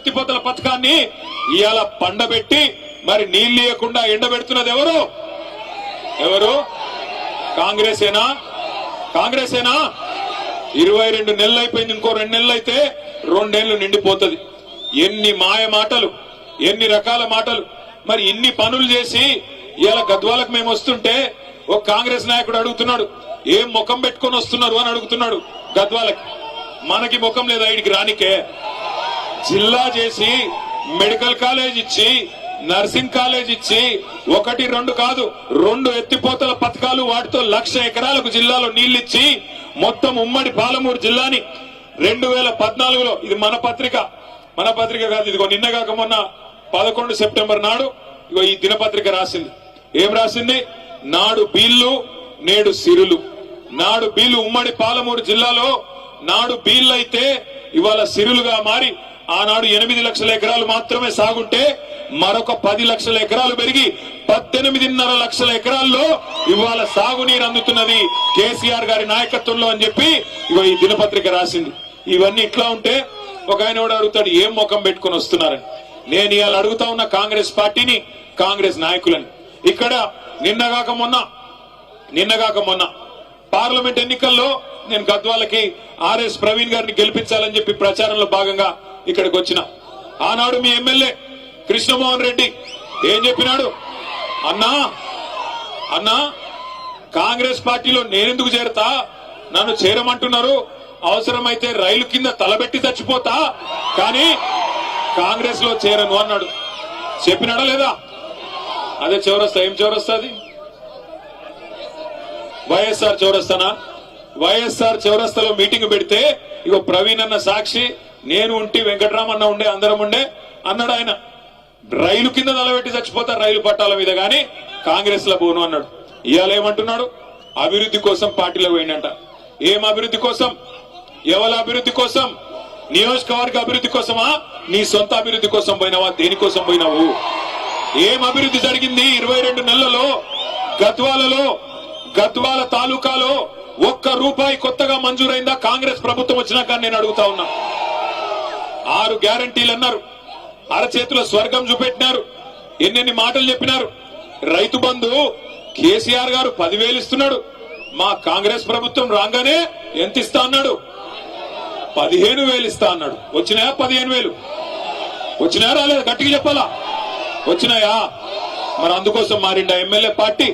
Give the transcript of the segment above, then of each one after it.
ఎత్తిపోతల పథకాన్ని ఇవాళ పండబెట్టి మరి నీళ్లు ఇవ్వకుండా ఎండబెడుతున్నది ఎవరు? ఎవరు? కాంగ్రెసేనా? 22 నెలలు అయిపోయింది, ఇంకో 2 నెలలు అయితే 2 నెలలు నిండిపోతుంది. ఎన్ని మాయ మాటలు, ఎన్ని రకాల మాటలు. మరి ఇన్ని పనులు చేసి ఇలా గద్వాలకు మేము వస్తుంటే ఒక కాంగ్రెస్ నాయకుడు అడుగుతున్నాడు, ఏం ముఖం పెట్టుకొని వస్తున్నారు అని అడుగుతున్నాడు గద్వాలకి. మనకి ముఖం లేదా ఇడికి రానికే? జిల్లా చేసి మెడికల్ కాలేజ్ ఇచ్చి నర్సింగ్ కాలేజ్ ఇచ్చి 1, 2 కాదు 2 ఎత్తిపోతల పథకాలు, వాటితో 1,00,000 ఎకరాలకు జిల్లాలో నీళ్లిచ్చి మొత్తం ఉమ్మడి పాలమూరు జిల్లాని 2014లో, ఇది మన పత్రిక కాదు, ఇదిగో నిన్న కాక మొన్న 11 సెప్టెంబర్ నాడు ఇగో ఈ దినపత్రిక రాసింది. ఏం రాసింది? నాడు బీళ్లు నేడు సిరులు. నాడు బీళ్లు ఉమ్మడి పాలమూరు జిల్లాలో నాడు బీళ్లు అయితే ఇవాళ సిరులుగా మారి ఆనాడు 8 లక్షల ఎకరాలు మాత్రమే సాగుంటే మరొక 10 లక్షల ఎకరాలు పెరిగి 18.5 లక్షల ఎకరాల్లో ఇవాళ సాగునీరు అందుతున్నది కేసీఆర్ గారి నాయకత్వంలో అని చెప్పి ఇగో ఈ దినపత్రిక రాసింది. ఇవన్నీ ఇట్లా ఉంటే ఒక ఆయన కూడా అడుగుతాడు, ఏం ముఖం పెట్టుకుని వస్తున్నారని. నేను ఇవాళ అడుగుతా ఉన్న కాంగ్రెస్ పార్టీని, కాంగ్రెస్ నాయకులని. ఇక్కడ నిన్నగాక మొన్న పార్లమెంట్ ఎన్నికల్లో నేను గద్వాలకి ఆర్ఎస్ ప్రవీణ్ గారిని గెలిపించాలని చెప్పి ప్రచారంలో భాగంగా ఇక్కడికి వచ్చిన. ఆనాడు మీ ఎమ్మెల్యే కృష్ణమోహన్ రెడ్డి ఏం చెప్పినాడు? అన్నా కాంగ్రెస్ పార్టీలో నేనెందుకు చేరతా, నన్ను చేరమంటున్నారు, అవసరమైతే రైలు కింద తలబెట్టి చచ్చిపోతా, కానీ కాంగ్రెస్ లో చేరను అన్నాడు. చెప్పినాడా లేదా? అదే చౌరస్తా. ఏం చౌరస్తా అది? వైఎస్ఆర్ చౌరస్తానా? వైఎస్ఆర్ చౌరస్తాలో మీటింగ్ పెడితే ఇగో ప్రవీణ్ అన్న సాక్షి, నేను ఉంటే వెంకటరామన్న ఉండే, అందరం ఉండే అన్నాడు. ఆయన రైలు కింద తలబెట్టి చచ్చిపోతా రైలు పట్టాల మీద, గాని కాంగ్రెస్ లో పోను అన్నాడు. ఇవాళ ఏమంటున్నాడు? అభివృద్ధి కోసం పార్టీలో పోయిందంట. ఏం అభివృద్ధి కోసం? ఎవరి అభివృద్ధి కోసం? నియోజకవర్గ అభివృద్ధి కోసమా? నీ సొంత అభివృద్ధి కోసం పోయినావా? దేనికోసం పోయినావు? ఏం అభివృద్ధి జరిగింది 22 నెలలలో? గద్వాల తాలూకాలో 1 రూపాయి కొత్తగా మంజూరైందా కాంగ్రెస్ ప్రభుత్వం వచ్చినాక? నేను అడుగుతా ఉన్నా. 6 గ్యారంటీలు అన్నారు, అరచేతుల స్వర్గం చూపెట్టినారు, ఎన్నెన్ని మాటలు చెప్పినారు. రైతు బంధు కేసీఆర్ గారు 10,000 ఇస్తున్నాడు. మా కాంగ్రెస్ ప్రభుత్వం రాగానే ఎంత ఇస్తా అన్నాడు? 15,000 ఇస్తా అన్నాడు. వచ్చినాయా 15,000? వచ్చినాయా రాలేదు? గట్టిగా చెప్పాలా? వచ్చినాయా? మరి అందుకోసం మారిండా ఎమ్మెల్యే పార్టీ?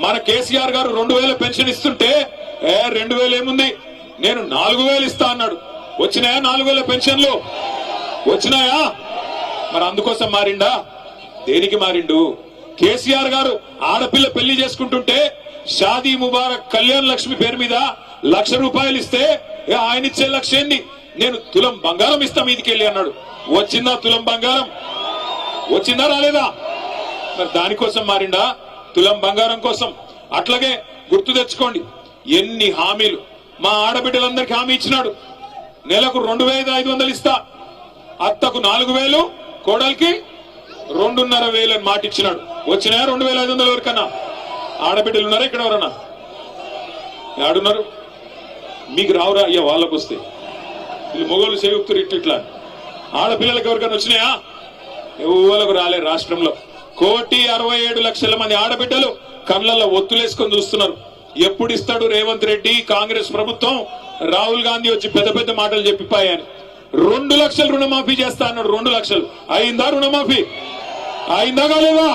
మన కేసీఆర్ గారు 2,000 పెన్షన్ ఇస్తుంటే 2,000 ఏముంది, నేను 4,000 ఇస్తా అన్నాడు. వచ్చినాయా 4,000 పెన్షన్లు? వచ్చినాయా? మరి అందుకోసం మారిండా? దేనికి మారిండు? కేసీఆర్ గారు ఆడపిల్ల పెళ్లి చేసుకుంటుంటే షాదీ ముబారక్ కళ్యాణ్ లక్ష్మి పేరు మీద 1,00,000 రూపాయలు ఇస్తే ఆయన ఇచ్చే 1,00,000 ఏంది, నేను తులం బంగారం ఇస్తా మీదికెళ్ళి అన్నాడు. వచ్చిందా తులం బంగారం? వచ్చిందా రాలేదా? మరి దానికోసం మారిండా? తులం బంగారం కోసం. అట్లాగే గుర్తు తెచ్చుకోండి, ఎన్ని హామీలు మా ఆడబిడ్డలందరికీ హామీ ఇచ్చినాడు. నెలకు 2,500 ఇస్తా, అత్తకు 4,000, కోడలికి 2,500 అని మాట ఇచ్చినాడు. వచ్చినాయా 2,500 ఎవరికన్నా? ఆడబిడ్డలు ఉన్నారా ఇక్కడ? ఎవరన్నా ఆడున్నారు? మీకు రావురా అయ్యా? వాళ్ళకు వస్తే వీళ్ళు మొగోళ్ళు చేయుక్తురు ఇట్లా. ఆడపిల్లలకు ఎవరికైనా వచ్చినాయా? ఎవరికి రాలే. రాష్ట్రంలో 1,67,00,000 మంది ఆడబిడ్డలు కళ్ళల్లో ఒత్తులేసుకొని చూస్తున్నారు. ఎప్పుడు ఇస్తాడు రేవంత్ రెడ్డి కాంగ్రెస్ ప్రభుత్వం? రాహుల్ గాంధీ వచ్చి పెద్ద పెద్ద మాటలు చెప్పిపోయాను. 2 లక్షలు రుణమాఫీ చేస్తా అన్నాడు. 2 లక్షలు అయిందా? రుణమాఫీ అయిందా కాలేదా?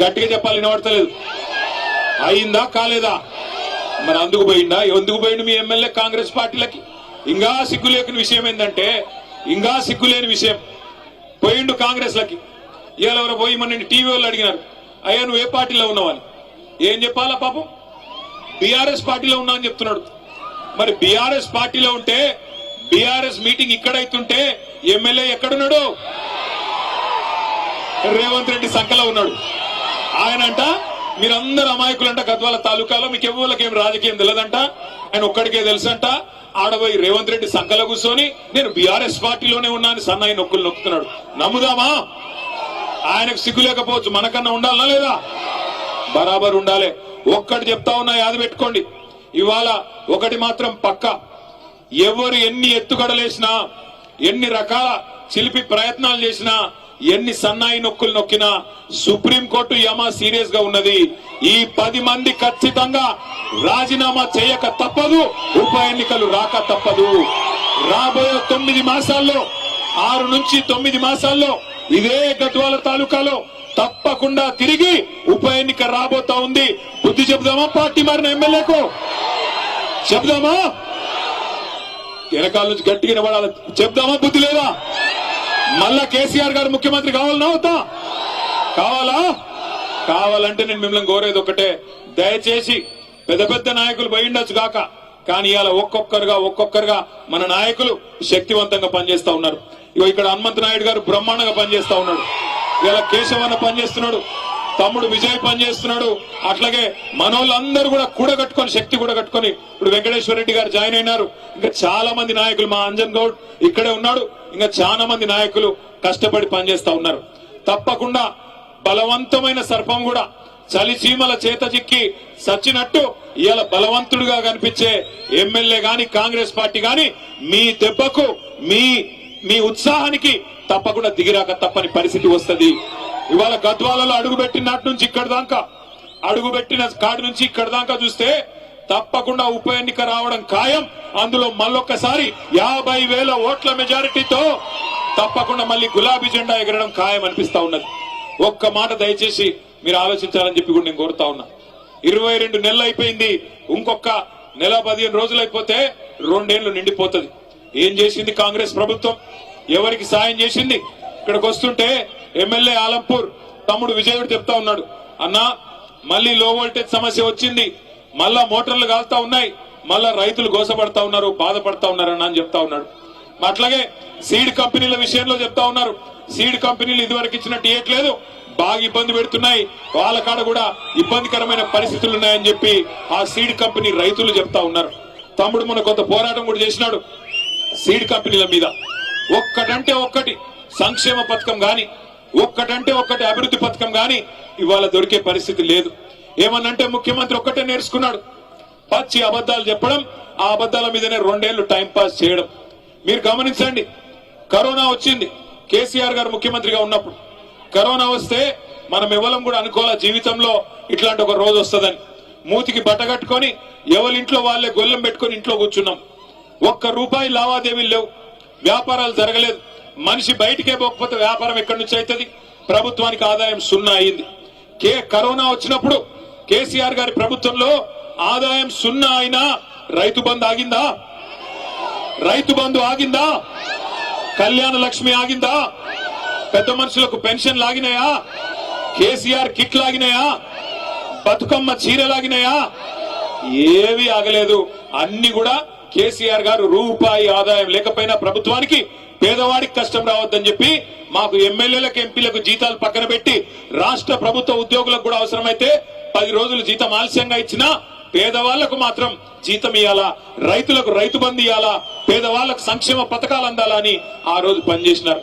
గట్టిగా చెప్పాలి, వినబడతలేదు. అయిందా కాలేదా? మరి అందుకు పోయిందా? ఎందుకు పోయిండు మీ ఎమ్మెల్యే కాంగ్రెస్ పార్టీలకి? ఇంకా సిగ్గులేని విషయం ఏంటంటే, ఇంకా సిగ్గులేని విషయం, పోయిండు కాంగ్రెస్ లకి. ఇవాళ ఎవరో పోయి మన టీవీ వాళ్ళు అడిగినారు, అయ్యా నువ్వు ఏ పార్టీలో ఉన్నావని. ఏం చెప్పాలా పాపం? బీఆర్ఎస్ పార్టీలో ఉన్నా అని చెప్తున్నాడు. మరి బీఆర్ఎస్ పార్టీలో ఉంటే బీఆర్ఎస్ మీటింగ్ ఇక్కడైతుంటే ఎమ్మెల్యే ఎక్కడున్నాడు? రేవంత్ రెడ్డి సంకలో ఉన్నాడు. ఆయనంట మీరందరూ అమాయకులంట, గద్వాల తాలూకాలో మీకు ఎవరికేం రాజకీయం తెలియదంట, ఆయన ఒక్కడికే తెలుసంట. ఆడబోయి రేవంత్ రెడ్డి సంకలో కూర్చొని నేను బీఆర్ఎస్ పార్టీలోనే ఉన్నా అని సన్నాయి నొక్కులు నొక్కుతున్నాడు. నమ్ముదామా? ఆయనకు సిగ్గు లేకపోవచ్చు, మనకన్నా ఉండాలనా లేదా? బరాబర్ ఉండాలి. ఒక్కటి చెప్తా ఉన్నా, యాద పెట్టుకోండి. ఇవాళ ఒకటి మాత్రం పక్క, ఎవరు ఎన్ని ఎత్తుగడలేసినా, ఎన్ని రకాల చిలిపి ప్రయత్నాలు చేసినా ఎన్ని సన్నాయి నొక్కులు నొక్కినా సుప్రీంకోర్టు యమ సీరియస్ గా ఉన్నది. ఈ 10 మంది ఖచ్చితంగా రాజీనామా చేయక తప్పదు, ఉప ఎన్నికలు రాక తప్పదు. రాబోయే 9 మాసాల్లో 6 నుంచి 9 మాసాల్లో ఇదే గద్వాల తాలూకాలో తప్పకుండా తిరిగి ఉప ఎన్నిక రాబోతా ఉంది. బుద్ధి చెబుదామా పార్టీ మారిన ఎమ్మెల్యేకు? చెబుదామా? వెనకాల నుంచి గట్టిగా నిలబడాలి. చెప్దామా? బుద్ధి లేదా? మళ్ళా కేసీఆర్ గారు ముఖ్యమంత్రి కావాలన్నా అవుతా? కావాలా? కావాలంటే నేను మిమ్మల్ని కోరేది ఒకటే, దయచేసి పెద్ద పెద్ద నాయకులు పోయిండొచ్చు కాక, కానీ ఇవాళ ఒక్కొక్కరుగా మన నాయకులు శక్తివంతంగా పనిచేస్తా ఉన్నారు. ఇగో ఇక్కడ హనుమంత నాయుడు గారు బ్రహ్మాండంగా పనిచేస్తా ఉన్నాడు, ఇలా కేశవన్న పనిచేస్తున్నాడు, తమ్ముడు విజయ్ పనిచేస్తున్నాడు. అట్లాగే మనోళ్ళందరూ కూడా కూడగట్టుకొని శక్తి కూడగట్టుకొని ఇప్పుడు వెంకటేశ్వర రెడ్డి గారు జాయిన్ అయినారు. ఇంకా చాలా మంది నాయకులు, మా అంజన్ గౌడ్ ఇక్కడే ఉన్నాడు, ఇంకా చాలా మంది నాయకులు కష్టపడి పనిచేస్తా ఉన్నారు. తప్పకుండా బలవంతమైన సర్పం కూడా చలి చీమల చేత చిక్కి సచ్చినట్టు ఇవాళ బలవంతుడుగా కనిపించే ఎమ్మెల్యే గాని కాంగ్రెస్ పార్టీ గాని మీ దెబ్బకు మీ ఉత్సాహానికి తప్పకుండా దిగిరాక తప్పని పరిస్థితి వస్తుంది. ఇవాళ గద్వాలలో అడుగుపెట్టిన నాటి నుంచి ఇక్కడ దాకా, అడుగుపెట్టిన కాడి నుంచి ఇక్కడ దాకా చూస్తే తప్పకుండా ఉప ఎన్నిక రావడం ఖాయం. అందులో మళ్ళొక్కసారి 50,000 ఓట్ల మెజారిటీతో తప్పకుండా మళ్ళీ గులాబీ జెండా ఎగరడం ఖాయం అనిపిస్తా ఉన్నది. ఒక్క మాట దయచేసి మీరు ఆలోచించాలని చెప్పి కూడా నేను కోరుతా ఉన్నా. 22 నెలలు అయిపోయింది, ఇంకొక నెల 15 రోజులు అయిపోతే 2 ఏళ్లు నిండిపోతుంది. ఏం చేసింది కాంగ్రెస్ ప్రభుత్వం? ఎవరికి సాయం చేసింది? ఇక్కడికి వస్తుంటే ఎమ్మెల్యే ఆలంపూర్ తమ్ముడు విజయుడు చెప్తా ఉన్నాడు, అన్నా మళ్ళీ లో వోల్టేజ్ సమస్య వచ్చింది, మళ్ళా మోటార్లు కాలుతా ఉన్నాయి, మళ్ళా రైతులు గోసపడతా ఉన్నారు, బాధపడతా ఉన్నారన్నా అని చెప్తా ఉన్నాడు. అట్లాగే సీడ్ కంపెనీల విషయంలో చెప్తా ఉన్నారు, సీడ్ కంపెనీలు ఇదివరకు ఇచ్చినట్టు ఇవ్వట్లేదు, బాగా ఇబ్బంది పెడుతున్నాయి, వాళ్ళ కాడ కూడా ఇబ్బందికరమైన పరిస్థితులు ఉన్నాయని చెప్పి ఆ సీడ్ కంపెనీ రైతులు చెప్తా ఉన్నారు. తమ్ముడు మన కొంత పోరాటం కూడా చేసినాడు సీడ్ కంపెనీల మీద. ఒక్కటంటే ఒక్కటి సంక్షేమ పథకం గాని, ఒక్కటంటే ఒక్కటి అభివృద్ధి పథకం గాని ఇవాళ దొరికే పరిస్థితి లేదు. ఏమన్నంటే ముఖ్యమంత్రి ఒక్కటే నేర్చుకున్నాడు, పచ్చి అబద్దాలు చెప్పడం, ఆ అబద్దాల మీదనే 2 ఏళ్లు టైం పాస్ చేయడం. మీరు గమనించండి, కరోనా వచ్చింది కేసీఆర్ గారు ముఖ్యమంత్రిగా ఉన్నప్పుడు. కరోనా వస్తే మనం ఎవరం కూడా అనుకోవాల జీవితంలో ఇట్లాంటి ఒక రోజు వస్తుందని. మూతికి బట్టగట్టుకొని ఎవరింట్లో వాళ్ళే గొల్లెం పెట్టుకొని ఇంట్లో కూర్చున్నాం. ₹1 లావాదేవీలు లేవు, వ్యాపారాలు జరగలేదు. మనిషి బయటికే పోకపోతే వ్యాపారం ఎక్కడి నుంచి అవుతుంది? ప్రభుత్వానికి ఆదాయం 0 అయింది. కరోనా వచ్చినప్పుడు కేసీఆర్ గారి ప్రభుత్వంలో ఆదాయం 0 అయినా రైతు బంధు ఆగిందా? రైతు బంధు ఆగిందా? కళ్యాణ లక్ష్మి ఆగిందా? పెద్ద మనుషులకు పెన్షన్ లాగినాయా? కేసీఆర్ కిట్ లాగినాయా? బతుకమ్మ చీరలాగినాయా? ఏవి ఆగలేదు. అన్ని కూడా కేసీఆర్ గారు రూపాయి ఆదాయం లేకపోయినా ప్రభుత్వానికి పేదవాడికి కష్టం రావద్దని చెప్పి మాకు ఎమ్మెల్యేలకు ఎంపీలకు జీతాలు పక్కన పెట్టి రాష్ట్ర ప్రభుత్వ ఉద్యోగులకు కూడా అవసరమైతే 10 రోజులు జీతం ఆలస్యంగా ఇచ్చినా పేదవాళ్లకు మాత్రం జీతం ఇవ్వాలా, రైతులకు రైతు బంధు ఇవ్వాలా, పేదవాళ్లకు సంక్షేమ పథకాలు అందాలని ఆ రోజు పనిచేసినారు.